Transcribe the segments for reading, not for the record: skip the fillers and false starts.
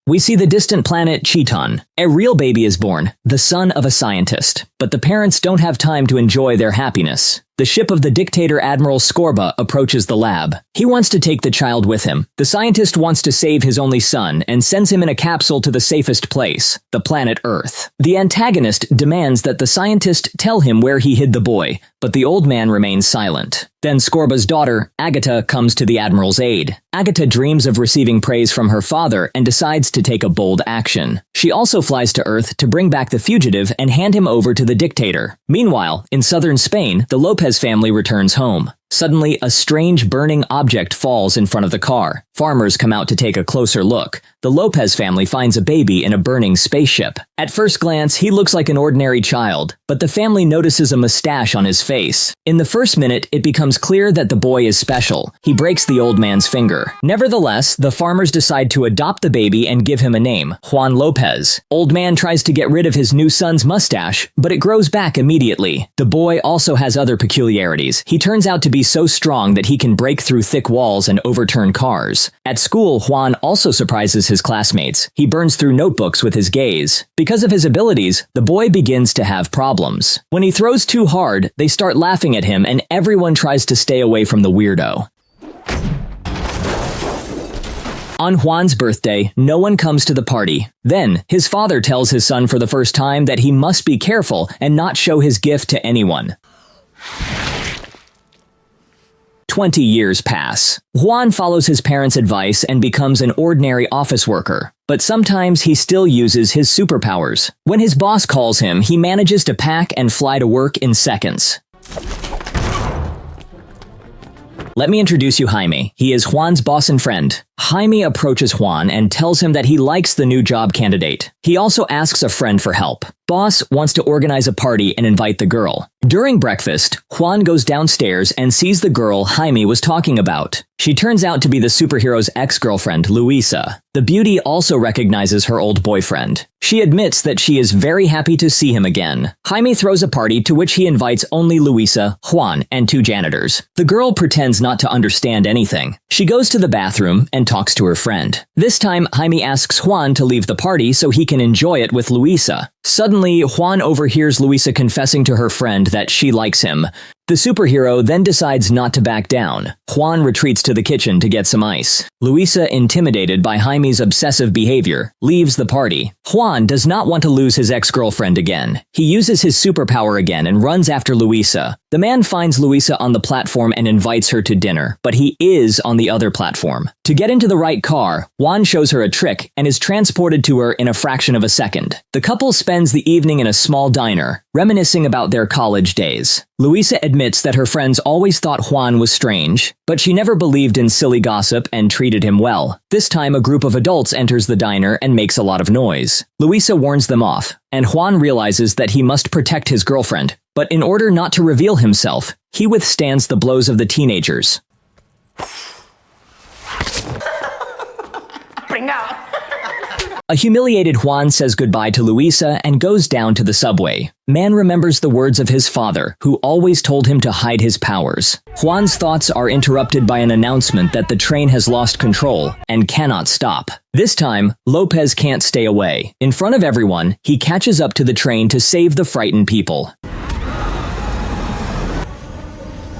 we see the distant planet Chiton. A real baby is born, the son of a scientist. But the parents don't have time to enjoy their happiness. The ship of the dictator Admiral Skorba approaches the lab. He wants to take the child with him. The scientist wants to save his only son and sends him in a capsule to the safest place, the planet Earth. The antagonist demands that the scientist tell him where he hid the boy, but the old man remains silent. Then Skorba's daughter, Agatha, comes to the Admiral's aid. Agatha dreams of receiving praise from her father and decides to take a bold action. She also flies to Earth to bring back the fugitive and hand him over to the dictator. Meanwhile, in southern Spain, the Lopez family returns home. Suddenly, a strange burning object falls in front of the car. Farmers come out to take a closer look. The Lopez family finds a baby in a burning spaceship. At first glance, he looks like an ordinary child, but the family notices a mustache on his face. In the first minute, it becomes clear that the boy is special. He breaks the old man's finger. Nevertheless, the farmers decide to adopt the baby and give him a name, Juan Lopez. Old man tries to get rid of his new son's mustache, but it grows back immediately. The boy also has other peculiarities. He turns out to be so strong that he can break through thick walls and overturn cars. At school, Juan also surprises his classmates. He burns through notebooks with his gaze. Because of his abilities, the boy begins to have problems. When he throws too hard, they start laughing at him and everyone tries to stay away from the weirdo. On Juan's birthday, no one comes to the party. Then, his father tells his son for the first time that he must be careful and not show his gift to anyone. 20 years pass. Juan follows his parents' advice and becomes an ordinary office worker. But sometimes he still uses his superpowers. When his boss calls him, he manages to pack and fly to work in seconds. Let me introduce you Jaime. He is Juan's boss and friend. Jaime approaches Juan and tells him that he likes the new job candidate. He also asks a friend for help. Boss wants to organize a party and invite the girl. During breakfast, Juan goes downstairs and sees the girl Jaime was talking about. She turns out to be the superhero's ex-girlfriend, Luisa. The beauty also recognizes her old boyfriend. She admits that she is very happy to see him again. Jaime throws a party to which he invites only Luisa, Juan, and 2 janitors. The girl pretends not to understand anything. She goes to the bathroom and talks to her friend. This time, Jaime asks Juan to leave the party so he can enjoy it with Luisa. Suddenly, Juan overhears Luisa confessing to her friend that she likes him. The superhero then decides not to back down. Juan retreats to the kitchen to get some ice. Luisa, intimidated by Jaime's obsessive behavior, leaves the party. Juan does not want to lose his ex-girlfriend again. He uses his superpower again and runs after Luisa. The man finds Luisa on the platform and invites her to dinner, but he is on the other platform. To get into the right car, Juan shows her a trick and is transported to her in a fraction of a second. The couple spends the evening in a small diner, reminiscing about their college days. Luisa admits that her friends always thought Juan was strange, but she never believed in silly gossip and treated him well. This time, a group of adults enters the diner and makes a lot of noise. Luisa warns them off, and Juan realizes that he must protect his girlfriend. But in order not to reveal himself, he withstands the blows of the teenagers. A humiliated Juan says goodbye to Luisa and goes down to the subway. Man remembers the words of his father, who always told him to hide his powers. Juan's thoughts are interrupted by an announcement that the train has lost control and cannot stop. This time, Lopez can't stay away. In front of everyone, he catches up to the train to save the frightened people.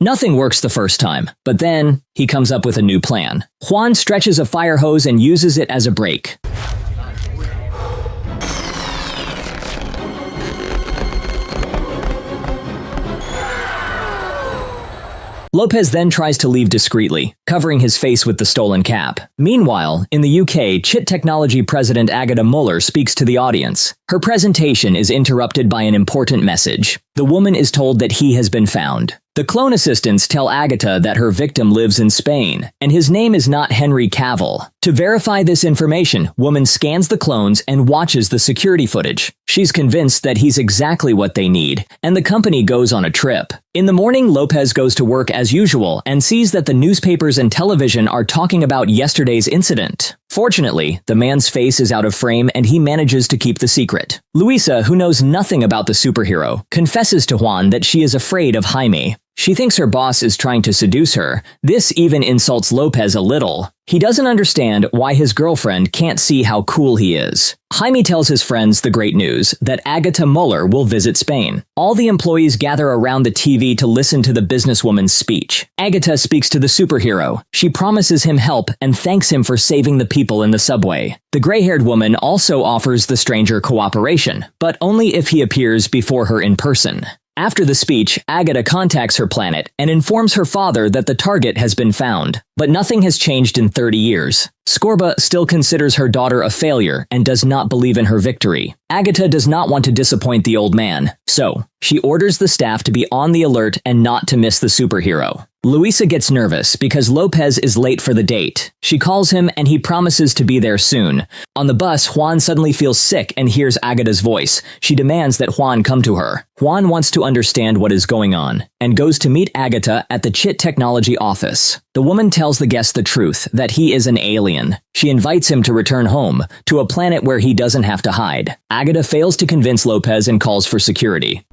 Nothing works the first time, but then he comes up with a new plan. Juan stretches a fire hose and uses it as a brake. Lopez then tries to leave discreetly, covering his face with the stolen cap. Meanwhile, in the UK, chit technology president Agatha Muller speaks to the audience. Her presentation is interrupted by an important message. The woman is told that he has been found. The clone assistants tell Agatha that her victim lives in Spain, and his name is not Henry Cavill. To verify this information, woman scans the clones and watches the security footage. She's convinced that he's exactly what they need, and the company goes on a trip. In the morning, Lopez goes to work as usual and sees that the newspapers and television are talking about yesterday's incident. Fortunately, the man's face is out of frame and he manages to keep the secret. Luisa, who knows nothing about the superhero, confesses to Juan that she is afraid of Jaime. She thinks her boss is trying to seduce her. This even insults Lopez a little. He doesn't understand why his girlfriend can't see how cool he is. Jaime tells his friends the great news that Agatha Muller will visit Spain. All the employees gather around the TV to listen to the businesswoman's speech. Agatha speaks to the superhero. She promises him help and thanks him for saving the people in the subway. The gray-haired woman also offers the stranger cooperation, but only if he appears before her in person. After the speech, Agatha contacts her planet and informs her father that the target has been found. But nothing has changed in 30 years. Scorba still considers her daughter a failure and does not believe in her victory. Agatha does not want to disappoint the old man, so she orders the staff to be on the alert and not to miss the superhero. Luisa gets nervous because Lopez is late for the date. She calls him and he promises to be there soon. On the bus, Juan suddenly feels sick and hears Agatha's voice. She demands that Juan come to her. Juan wants to understand what is going on and goes to meet Agatha at the Chit Technology office. The woman tells the guest the truth, that he is an alien. She invites him to return home, to a planet where he doesn't have to hide. Agatha fails to convince Lopez and calls for security.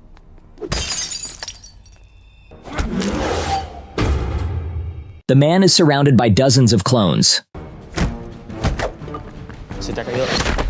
The man is surrounded by dozens of clones. Se te ha caído.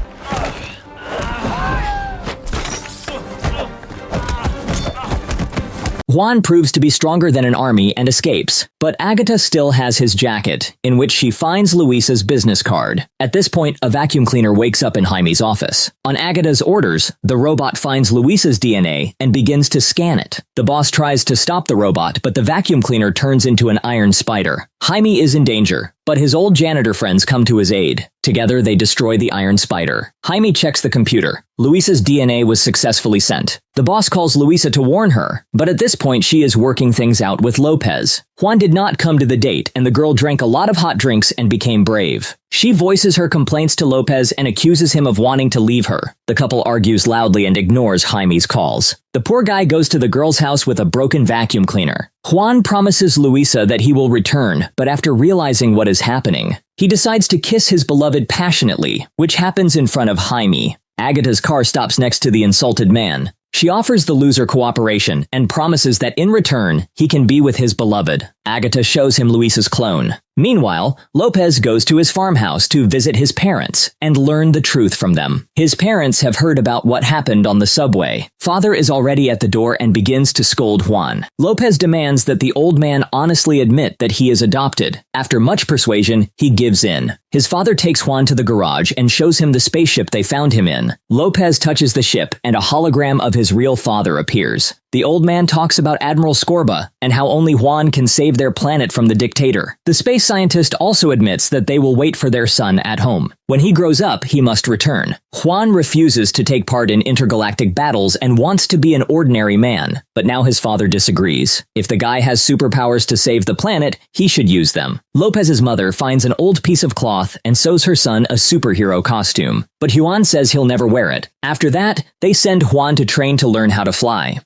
Juan proves to be stronger than an army and escapes, but Agatha still has his jacket, in which she finds Luisa's business card. At this point, a vacuum cleaner wakes up in Jaime's office. On Agatha's orders, the robot finds Luisa's DNA and begins to scan it. The boss tries to stop the robot, but the vacuum cleaner turns into an iron spider. Jaime is in danger, but his old janitor friends come to his aid. Together, they destroy the iron spider. Jaime checks the computer. Luisa's DNA was successfully sent. The boss calls Luisa to warn her, but at this point she is working things out with Lopez. Juan did not come to the date, and the girl drank a lot of hot drinks and became brave. She voices her complaints to Lopez and accuses him of wanting to leave her. The couple argues loudly and ignores Jaime's calls. The poor guy goes to the girl's house with a broken vacuum cleaner. Juan promises Luisa that he will return, but after realizing what is happening, he decides to kiss his beloved passionately, which happens in front of Jaime. Agatha's car stops next to the insulted man. She offers the loser cooperation and promises that in return, he can be with his beloved. Agatha shows him Luisa's clone. Meanwhile, Lopez goes to his farmhouse to visit his parents and learn the truth from them. His parents have heard about what happened on the subway. Father is already at the door and begins to scold Juan. Lopez demands that the old man honestly admit that he is adopted. After much persuasion, he gives in. His father takes Juan to the garage and shows him the spaceship they found him in. Lopez touches the ship and a hologram of his real father appears. The old man talks about Admiral Scorba and how only Juan can save their planet from the dictator. The space scientist also admits that they will wait for their son at home. When he grows up, he must return. Juan refuses to take part in intergalactic battles and wants to be an ordinary man, but now his father disagrees. If the guy has superpowers to save the planet, he should use them. Lopez's mother finds an old piece of cloth and sews her son a superhero costume, but Juan says he'll never wear it. After that, they send Juan to train to learn how to fly.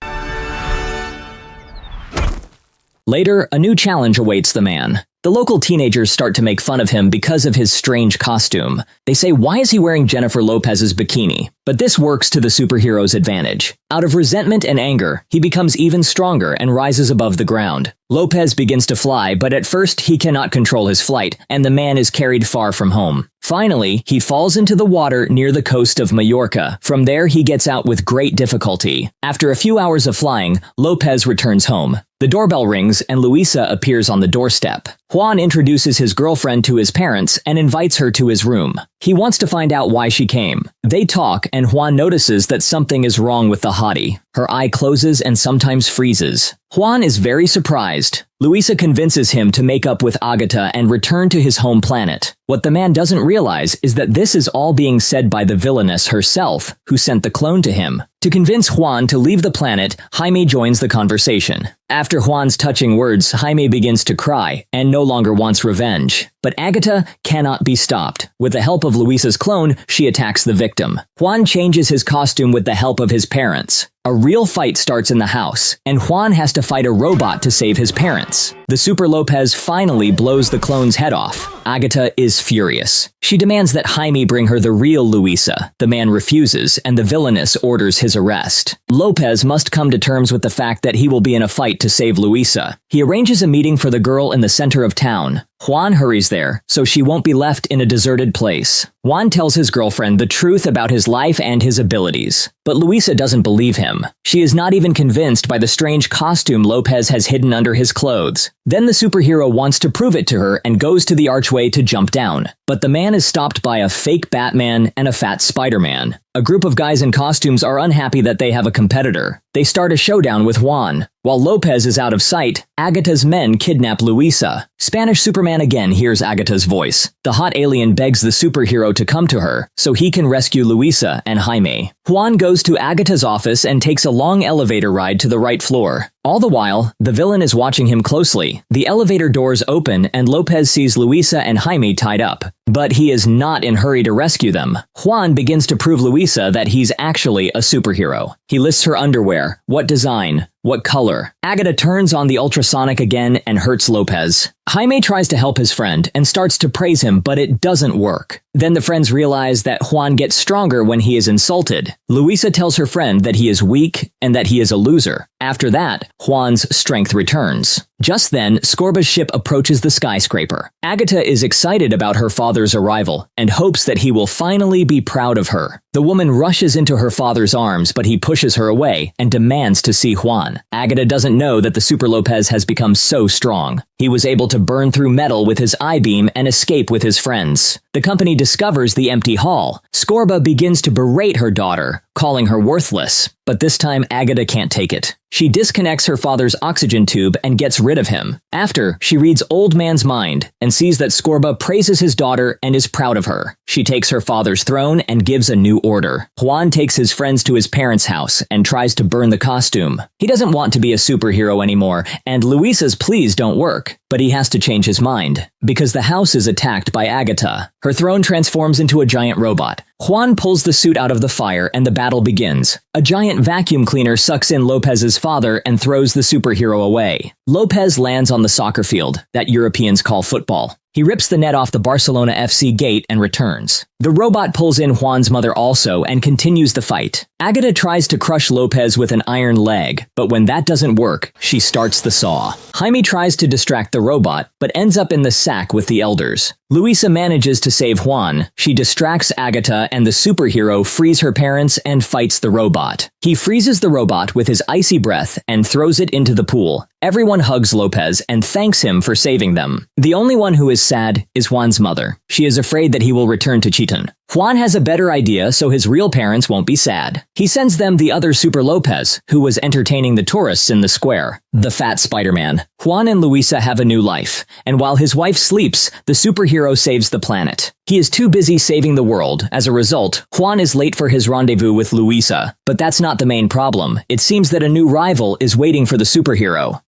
Later, a new challenge awaits the man. The local teenagers start to make fun of him because of his strange costume. They say, why is he wearing Jennifer Lopez's bikini? But this works to the superhero's advantage. Out of resentment and anger, he becomes even stronger and rises above the ground. Lopez begins to fly, but at first he cannot control his flight, and the man is carried far from home. Finally, he falls into the water near the coast of Majorca. From there, he gets out with great difficulty. After a few hours of flying, Lopez returns home. The doorbell rings and Luisa appears on the doorstep. Juan introduces his girlfriend to his parents and invites her to his room. He wants to find out why she came. They talk and Juan notices that something is wrong with the hottie. Her eye closes and sometimes freezes. Juan is very surprised. Luisa convinces him to make up with Agatha and return to his home planet. What the man doesn't realize is that this is all being said by the villainess herself, who sent the clone to him. To convince Juan to leave the planet, Jaime joins the conversation. After Juan's touching words, Jaime begins to cry and no longer wants revenge. But Agatha cannot be stopped. With the help of Luisa's clone, she attacks the victim. Juan changes his costume with the help of his parents. A real fight starts in the house, and Juan has to fight a robot to save his parents. The Super Lopez finally blows the clone's head off. Agatha is furious. She demands that Jaime bring her the real Luisa. The man refuses, and the villainess orders his arrest. Lopez must come to terms with the fact that he will be in a fight night to save Luisa. He arranges a meeting for the girl in the center of town. Juan hurries there, so she won't be left in a deserted place. Juan tells his girlfriend the truth about his life and his abilities. But Luisa doesn't believe him. She is not even convinced by the strange costume Lopez has hidden under his clothes. Then the superhero wants to prove it to her and goes to the archway to jump down. But the man is stopped by a fake Batman and a fat Spider-Man. A group of guys in costumes are unhappy that they have a competitor. They start a showdown with Juan. While Lopez is out of sight, Agatha's men kidnap Luisa. Spanish Superman again hears Agatha's voice. The hot alien begs the superhero to come to her so he can rescue Luisa and Jaime. Juan goes to Agatha's office and takes a long elevator ride to the right floor. All the while, the villain is watching him closely. The elevator doors open and Lopez sees Luisa and Jaime tied up. But he is not in a hurry to rescue them. Juan begins to prove Luisa that he's actually a superhero. He lists her underwear, what design, what color. Agatha turns on the ultrasonic again and hurts Lopez. Jaime tries to help his friend and starts to praise him, but it doesn't work. Then the friends realize that Juan gets stronger when he is insulted. Luisa tells her friend that he is weak and that he is a loser. After that, Juan's strength returns. Just then, Scorba's ship approaches the skyscraper. Agatha is excited about her father's arrival and hopes that he will finally be proud of her. The woman rushes into her father's arms, but he pushes her away and demands to see Juan. Agatha doesn't know that the Super Lopez has become so strong. He was able to burn through metal with his I-beam and escape with his friends. The company discovers the empty hall. Scorba begins to berate her daughter, calling her worthless. But this time Agatha can't take it. She disconnects her father's oxygen tube and gets rid of him. After, she reads Old Man's mind and sees that Scorba praises his daughter and is proud of her. She takes her father's throne and gives a new order. Juan takes his friends to his parents' house and tries to burn the costume. He doesn't want to be a superhero anymore, and Luisa's pleas don't work. But he has to change his mind, because the house is attacked by Agatha. Her throne transforms into a giant robot. Juan pulls the suit out of the fire and the battle begins. A giant vacuum cleaner sucks in Lopez's father and throws the superhero away. Lopez lands on the soccer field, that Europeans call football. He rips the net off the Barcelona FC gate and returns. The robot pulls in Juan's mother also and continues the fight. Agatha tries to crush Lopez with an iron leg, but when that doesn't work, she starts the saw. Jaime tries to distract the robot, but ends up in the sack with the elders. Luisa manages to save Juan. She distracts Agatha and the superhero frees her parents and fights the robot. He freezes the robot with his icy breath and throws it into the pool. Everyone hugs Lopez and thanks him for saving them. The only one who is sad is Juan's mother. She is afraid that he will return to Chiton. Juan has a better idea so his real parents won't be sad. He sends them the other Super Lopez, who was entertaining the tourists in the square, the fat Spider-Man. Juan and Luisa have a new life, and while his wife sleeps, the superhero saves the planet. He is too busy saving the world. As a result, Juan is late for his rendezvous with Luisa. But that's not the main problem. It seems that a new rival is waiting for the superhero.